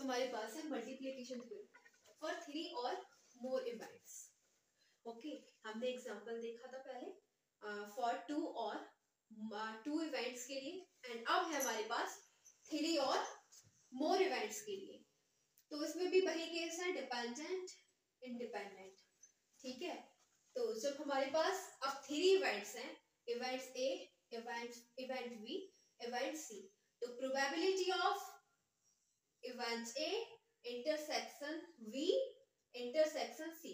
हमारे पास है multiplication theorem for 3 और मोर इवेंट्स। ओके, हमने एग्जांपल देखा था पहले फॉर 2 और 2 इवेंट्स के लिए, एंड अब है हमारे पास 3 और मोर इवेंट्स के लिए। तो इसमें भी वही केस है, डिपेंडेंट इंडिपेंडेंट। ठीक है, तो जब हमारे पास अब 3 इवेंट्स हैं, events A, event B, event C, तो probability of event A intersection B intersection C.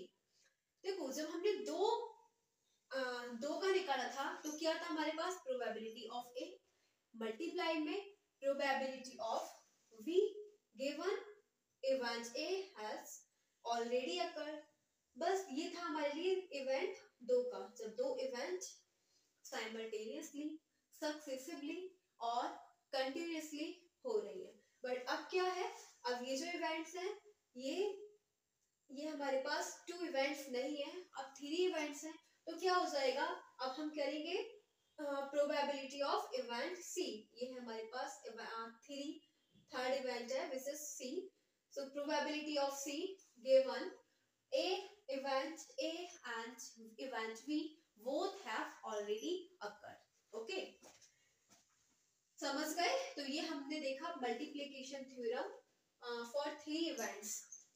देखो जब हमने दो का निकाला था तो क्या था हमारे पास, प्रोबेबिलिटी ऑफ ए मल्टीप्लाई में probability of v given event A has already occurred. बस ये था हमारे लिए इवेंट 2 का, जब 2 इवेंट साइमल्टेनियसली, सक्सेसिवली और कंटिन्यूअसली हो रही है। बट अब क्या है, अब ये जो इवेंट्स हैं ये हमारे पास 2 इवेंट्स नहीं है, अब 3 इवेंट्स हैं। तो क्या हो जाएगा, अब हम करेंगे प्रोबेबिलिटी ऑफ इवेंट सी। ये है हमारे पास 3 थर्ड इवेंट है which is C. So probability of C given A event A and event B both have already occurred. Okay, समझ गए? तो ये हमने देखा मल्टीप्लिकेशन थ्योरम फॉर 3 इवेंट्स।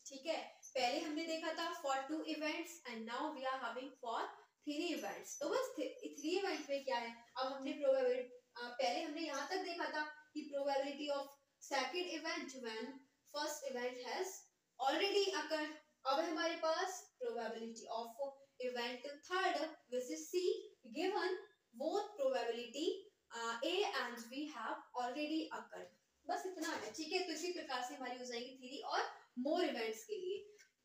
ठीक है, पहले हमने देखा था for 2 events and now we are having for 3 events. तो बस 3 इवेंट में क्या है, अब हमने प्रोबेबिलिटी पहले हमने यहाँ तक देखा था कि probability of second event when first event has already occurred. अब हमारे पास probability of event third which is C given both probability A and B have already occurred. बस इतना है। ठीक है, तो इसी प्रकार से हमारी हो जाएगी 3 और मोर इवेंट्स के लिए।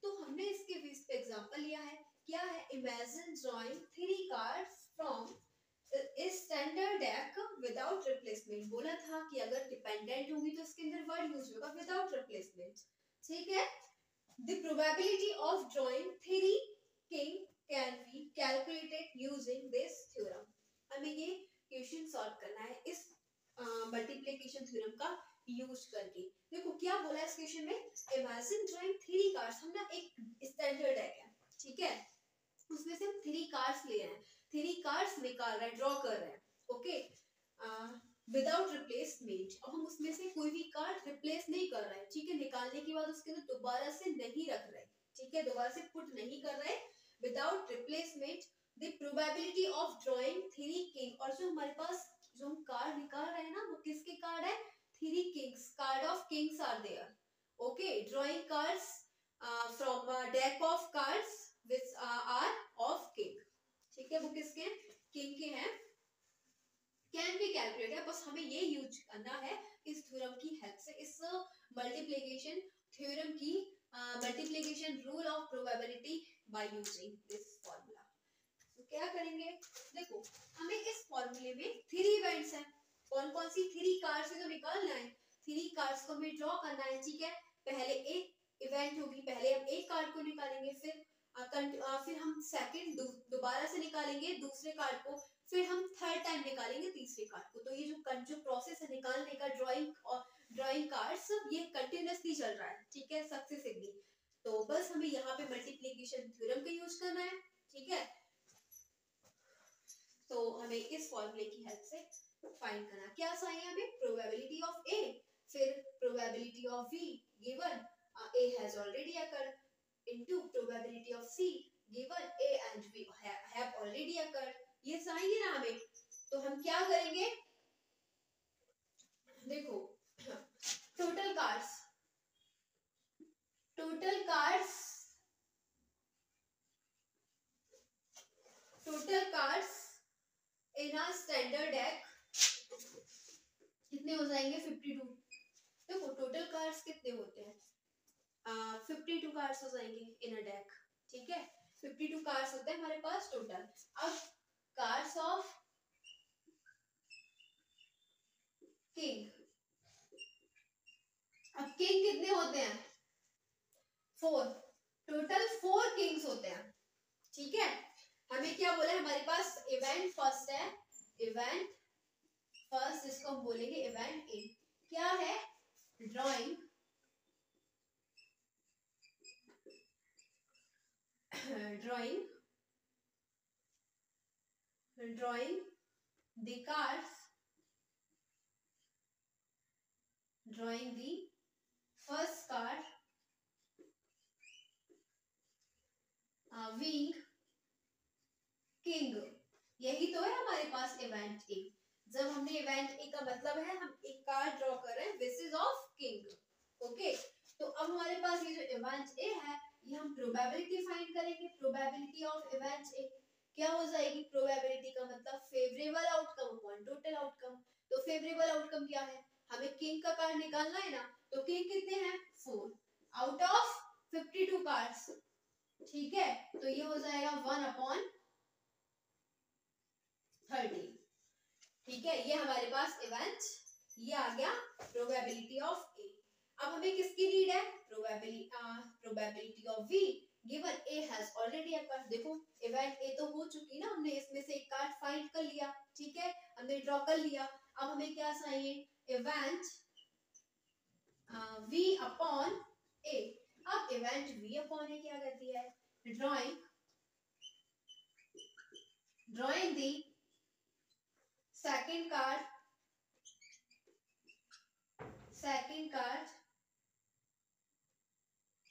तो हमने इसके बेस पे एग्जांपल लिया है, क्या है, imagine drawing 3 cards from standard deck without replacement. बोला था कि अगर डिपेंडेंट होगी तो इसके अंदर वर्ड यूज होगा विदाउट रिप्लेसमेंट। ठीक है, the probability of drawing 3 king can be calculated using this theorem. हमें ये क्वेश्चन सॉल्व करना है इस मल्टीप्लिकेशन थ्योरम का यूज करके। देखो क्या बोला है इस क्वेश्चन में, इमेजिन ड्राइंग 3 कार्ड्स। हम ना एक स्टैंडर्ड डेक है, ठीक है, उसमें से हम 3 कार्ड्स ले रहे हैं, 3 कार्ड्स निकाल रहे हैं, ड्रॉ कर रहे हैं। Okay, without replacement. अब हम उसमें से कोई भी कार्ड रिप्लेस नहीं कर रहे हैं। ठीक है, निकालने के बाद उसके अंदर दोबारा से नहीं रख रहे। ठीक है, दोबारा से पुट नहीं कर रहे, without replacement. The probability of drawing 3 king. और जो हमारे पास जो हम कार्ड निकाल रहे हैं ना, वो किसके कार्ड है, 3 kings, card of kings are there. Okay, drawing cards from a deck of cards which are of king. ठीक है, वो किसके हैं, किंग के हैं। कैन बी कैलकुलेट है, बस हमें ये यूज करना है इस थ्योरम की हेल्प से, इस मल्टीप्लिकेशन थ्योरम की multiplication rule of probability by using this formula. तो क्या करेंगे, देखो हमें इस फॉर्मूले में 3 इवेंट्स हैं, कौन कौन सी 3 कार्ड्स से तो निकालना है, 3 कार्ड्स को हमें ड्रॉ करना है। ठीक है, पहले एक इवेंट होगी, पहले हम एक कार्ड को निकालेंगे, फिर हम सेकंड दोबारा से निकालेंगे दूसरे कार्ड को, फिर हम थर्ड टाइम निकालेंगे तीसरे कार्ड को। तो ये जो प्रोसेस है निकालने का ड्राइंग कार्ड्स, ये कंटिन्यूअसली चल रहा है। ठीक है, सक्सेसिवली। तो बस हमें यहाँ पे मल्टीप्लिकेशन थ्योरम का यूज करना है। ठीक है, तो हमें इस फॉर्मूले की हेल्प से फाइंड करना, क्या चाहिए हमें, प्रोबेबिलिटी ऑफ ए, फिर probability of B given A has already occurred into probability of C given A and B have already occurred. ये चाहिए ना हमें। तो हम क्या करेंगे, देखो total cards in a standard deck कितने हो जाएंगे, 52। देखो टोटल कार्ड्स कितने होते हैं, 52 कार्ड्स हो जाएंगे इन अ डेक। ठीक है, 52 कार्ड्स होते हैं हमारे पास टोटल। अब कार्ड्स ऑफ किंग, अब किंग कितने होते हैं, 4, टोटल 4 किंग्स होते हैं। ठीक है, हमें क्या बोला है, हमारे पास इवेंट फर्स्ट है, इवेंट फर्स्ट, इसको हम बोलेंगे इवेंट ए। क्या है, drawing drawing the cards, drawing the first card being king. यही तो है हमारे पास इवेंट ए। जब हमने इवेंट ए का मतलब है हम एक कार्ड ड्रॉ कर रहे हैं, this is of king. Okay, तो अब हमारे पास ये जो इवेंट ए है ये हम प्रोबेबिलिटी फाइंड करेंगे। प्रोबेबिलिटी ऑफ इवेंट ए क्या हो जाएगी? प्रोबेबिलिटी का मतलब favourable outcome upon total outcome. तो फेवरेबल आउटकम क्या है? हमें किंग का कार्ड निकालना है ना, तो किंग कितने हैं? 4 आउट ऑफ 52 कार्ड्स। ठीक है, तो ये हो जाएगा 1 अपॉन 30। ठीक है, ये हमारे पास इवेंट ये आ गया प्रोबेबिलिटी ऑफ ए। अब हमें किसकी नीड है? Probability of B given A has already occurred. देखो इवेंट ए तो हो चुकी ना, हमने इसमें से एक कार्ड फाइंड कर लिया। ठीक है, हमने ड्रॉ कर लिया। अब हमें क्या चाहिए? इवेंट वी अपॉन ए। अब इवेंट वी अपॉन ए क्या कहती है? Drawing the second card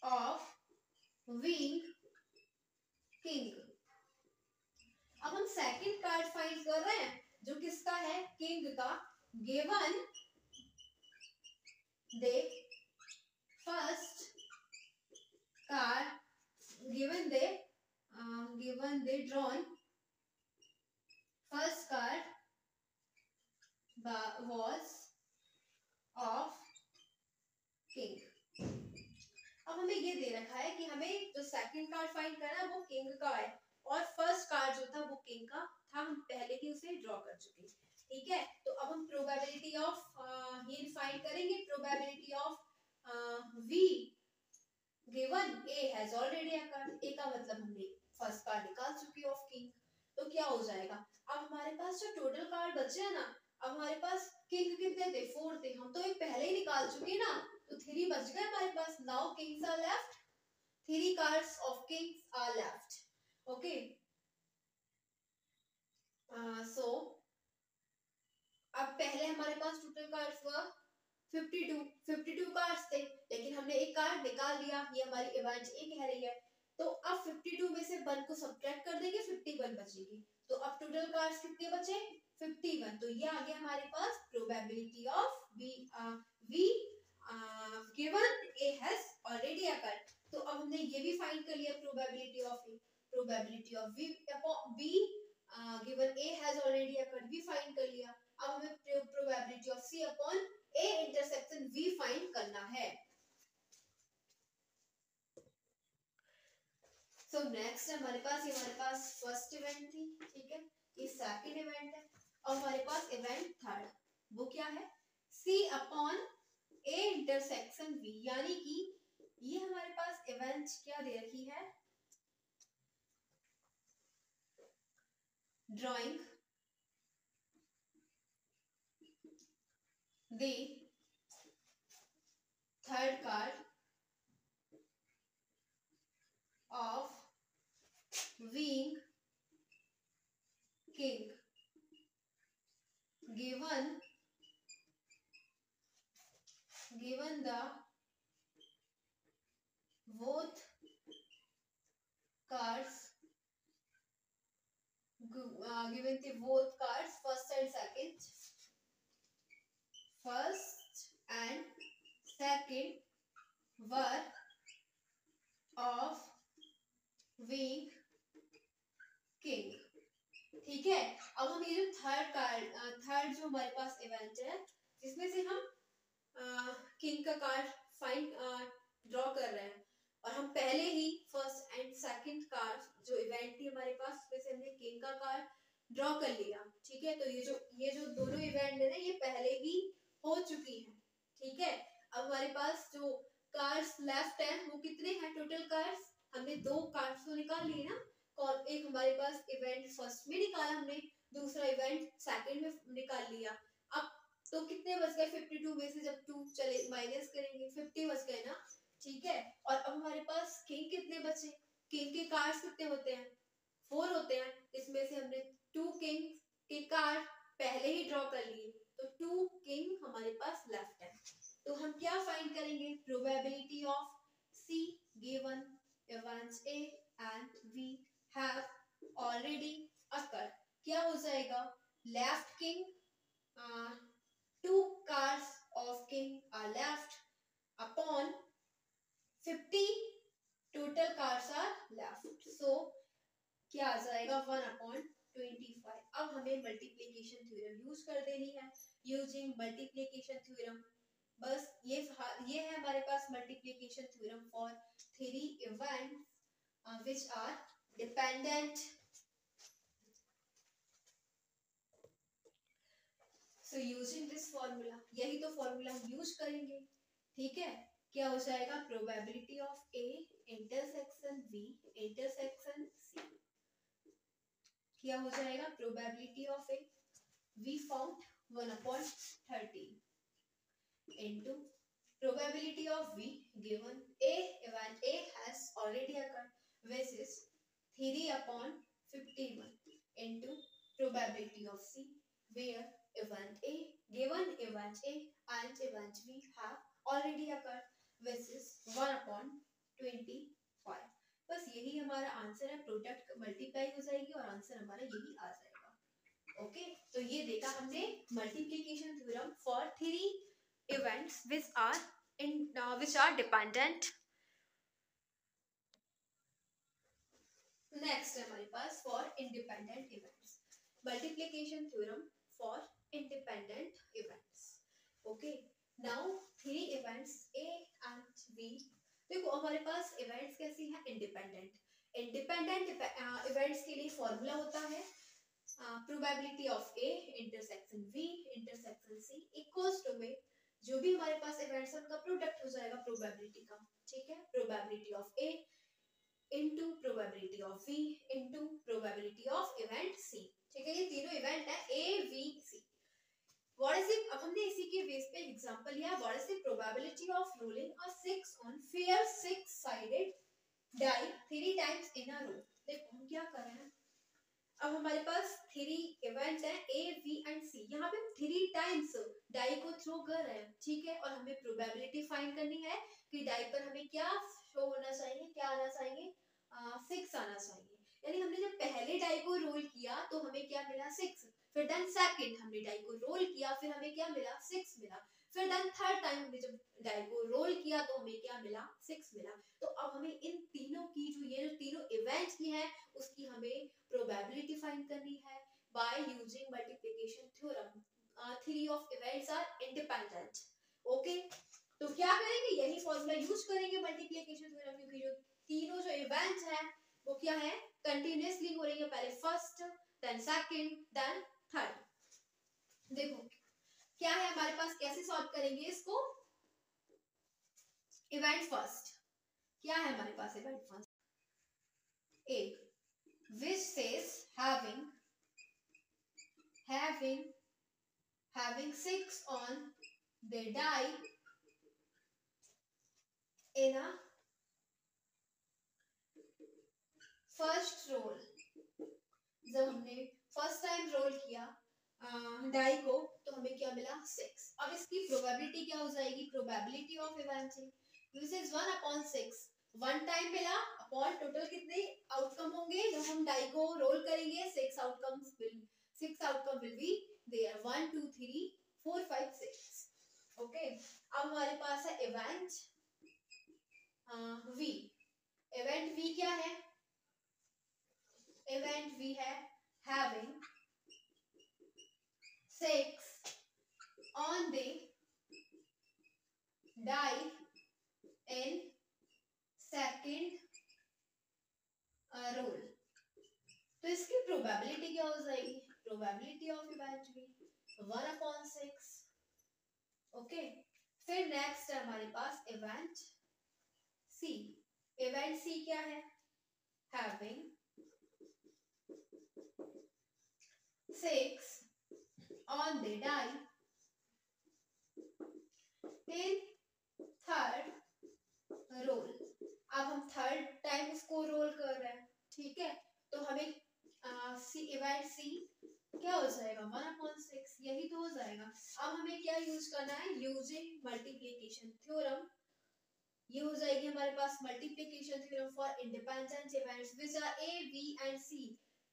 of wing king। अब हम सेकंड कार्ड फाइंड कर रहे हैं जो किसका है? किंग का। Given they first card given they drawn first card was of king। अब हमें ये दे रखा है कि हमें जो सेकंड कार्ड फाइंड करना है वो किंग का है और फर्स्ट कार्ड जो था वो किंग का था, हम पहले ही उसे ड्रॉ कर चुके। ठीक है, तो अब हम प्रोबेबिलिटी ऑफ ये फाइंड करेंगे। Probability of B given A has already occurred. A का मतलब हमने फर्स्ट कार्ड निकाल चुके ऑफ किंग, तो क्या हो जाएगा? अब हमारे पास जो टोटल कार्ड बचे हैं ना, अब हमारे पास किंग कितने थे? 4 थे, हम तो एक पहले ही निकाल चुके ना, तो 3 बच गए हमारे पास। Now kings are left, 3 cards of kings are left. Okay, so अब पहले हमारे पास टोटल कार्ड्स हुआ 52 कार्ड्स थे, लेकिन हमने एक कार्ड निकाल लिया। ये हमारी इवेंट ए कह रही है। तो अब 52 में से 1 को सब्ट्रैक्ट कर देंगे, 51 बचेगी। तो अब टोटल कार्ड्स कितने बचे? 51। तो ये आ गया हमारे पास probability of B given A has already occurred. तो अब हमने ये भी फाइंड कर लिया probability of B given A has already occurred भी फाइंड कर लिया। अब हमें probability of C upon A intersection B find करना है। सो नेक्स्ट हमारे पास फर्स्ट इवेंट थी। ठीक है, ये सेकंड इवेंट है और हमारे पास इवेंट थर्ड, वो क्या है? सी अपॉन ए इंटरसेक्शन वी। यानी कि ये हमारे पास इवेंट क्या दे रखी है? Drawing the third card of wing king given the both cards first and second were of wing king। ठीक है, अब हम ये जो थर्ड जो हमारे पास इवेंट है जिसमें से हम किंग का कार्ड फाइंड ड्रॉ कर रहे हैं और हम पहले ही फर्स्ट एंड सेकंड कार्ड जो इवेंट थी हमारे पास उसमें से हमने किंग का कार्ड ड्रॉ कर लिया। ठीक है, तो ये जो दोनों इवेंट है ना ये पहले ही हो चुकी है। ठीक है, अब हमारे पास जो कार्ड्स लेफ्ट है वो कितने हैं? टोटल कार्ड्स हमने 2 कार्ड्स तो निकाल लिए ना, और एक हमारे पास इवेंट फर्स्ट में निकाला हमने, दूसरा इवेंट सेकंड में निकाल लिया। अब तो कितने बच गए? 52 में से जब 2 चले माइनस करेंगे 50 बच गए ना। ठीक है, और अब हमारे पास किंग कितने बचे? किंग के कार्ड्स कितने होते हैं? 4 होते हैं। इसमें से हमने 2 किंग के कार्ड पहले ही ड्रॉ कर लिए, तो 2 किंग हमारे पास लेफ्ट है। तो हम क्या फाइंड करेंगे? Probability of C given events A and V have already occurred. क्या हो जाएगा? Left king, 2 cards of king are left upon 50 total cards are left. So क्या आ जाएगा? 1/25. अब हमें मल्टीप्लीकेशन थ्योरम यूज कर देनी है। यूजिंग मल्टीप्लीकेशन थ्योरम, बस ये है हमारे पास multiplication theorem for 3 events which are dependent. So using this formula, यही तो फॉर्मूला हम यूज करेंगे। ठीक है, क्या हो जाएगा? Probability of A intersection V intersection C। क्या हो जाएगा? Probability of A we found 1/30 into probability of V given A event A has already occurred, which is 3/51 into probability of C where event A given event A and event V have already occurred, which is 1/25. बस यही हमारा answer है। Product multiply हो जाएगी और answer हमारा यही आ जाएगा। ओके, तो ये देखा हमने multiplication theorem for 3 events which are dependent। Next है हमारे पास for independent events, multiplication theorem for independent events. Okay, now 3 events A and B। देखो हमारे पास इवेंट्स कैसी हैं? इंडिपेंडेंट। इंडिपेंडेंट इवेंट्स के लिए फॉर्मूला होता है probability of A intersection V intersection C equals to में जो भी हमारे पास इवेंट्स है उनका प्रोडक्ट हो जाएगा प्रोबेबिलिटी का। ठीक है, probability of A into probability of V into probability of event C। ठीक है, ये तीनों इवेंट है A V C। What is it? अब हमने इसी के बेस पे एग्जांपल लिया। What is the probability of rolling a 6 on fair 6 sided die 3 times in a row. देखो हम क्या कर रहे हैं, अब हमारे पास 3 इवेंट्स हैं A V एंड C। यहाँ पे हम 3 टाइम्स डाई को थ्रो कर रहे हैं। ठीक है, और हमें प्रोबेबिलिटी फाइंड करनी है कि डाई पर हमें क्या शो होना चाहिए, क्या आना चाहिए? 6 आना चाहिए। यानी हमने जब पहले डाई को रोल किया तो हमें क्या मिला? 6। फिर देन सेकंड हमने डाई को रोल किया, फिर हमें क्या मिला? 6 मिला। फिर देन थर्ड टाइम हमने जब डाई को रोल किया तो हमें क्या मिला? 6 मिला। तो अब हमें इन तीनों की ये जो तीनों इवेंट की है उसकी हमें प्रोबेबिलिटी फाइंड करनी है by using multiplication theorem. 3 of events are independent. Okay, तो क्या करेंगे? यही फॉर्मूला यूज करेंगे मल्टीप्लिकेशन थ्योरम, क्योंकि जो तीनों जो इवेंट्स हैं वो क्या है? कंटिन्यूअसली हो रही है, पहले first then second then third. देखो क्या है हमारे पास, कैसे सॉल्व करेंगे इसको? इवेंट फर्स्ट क्या है हमारे पास? Event first A which says having 6 on the die in a first roll। जब हमने फर्स्ट टाइम रोल किया डाई को तो हमें क्या मिला? 6। अब इसकी प्रोबेबिलिटी क्या हो जाएगी? Probability of event this is 1/6। 1 time मिला अपॉन टोटल कितने आउटकम होंगे जब हम डाई को रोल करेंगे? 6 outcomes will be there. 1 2 3 4 5 6। Okay, अब हमारे पास है इवेंट V। इवेंट V क्या है? इवेंट V है having 6 on the die in second roll। तो इसकी प्रोबेबिलिटी क्या हो जाएगी? प्रोबेबिलिटी ऑफ इवेंट भी 1/6। ओके, फिर नेक्स्ट है हमारे पास इवेंट C। इवेंट C क्या है? having 6 on the die in third roll। अब हम थर्ड टाइम उसको रोल कर करना है यूजिंग मल्टीप्लिकेशन थ्योरम। ये हो जाएगी हमारे पास multiplication theorem for independent events which are A B and C.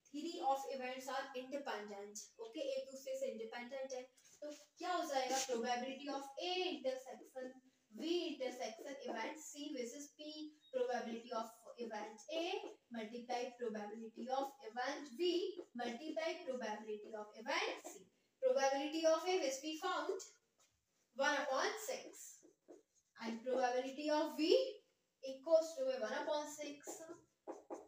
Three of events are independent, okay, एक दूसरे से इंडिपेंडेंट है। तो क्या हो जाएगा, probability of A intersection V intersection event C versus P, probability of event A multiply probability of event B multiply probability of event C. Probability of A which we found 1/6 and probability of V equals to 1/6.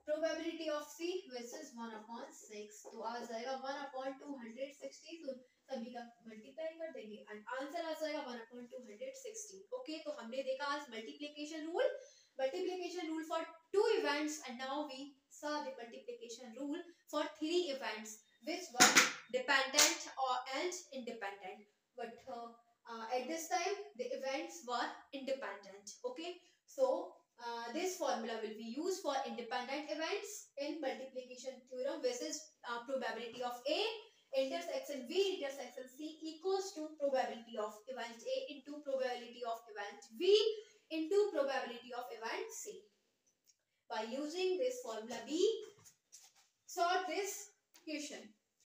Probability of C which is 1/6, तो आ जाएगा 1/260। तो सभी का multiply कर देंगे and answer आ जाएगा 1/260। Okay, तो हमने देखा आज multiplication rule for two events and now we saw the multiplication rule for three events which were dependent and independent, but at this time the events were independent. Okay, so this formula will be used for independent events in multiplication theorem, which is probability of A intersection V intersection C equals to probability of event A into probability of event V into probability of event C. By using this formula, we solve this question.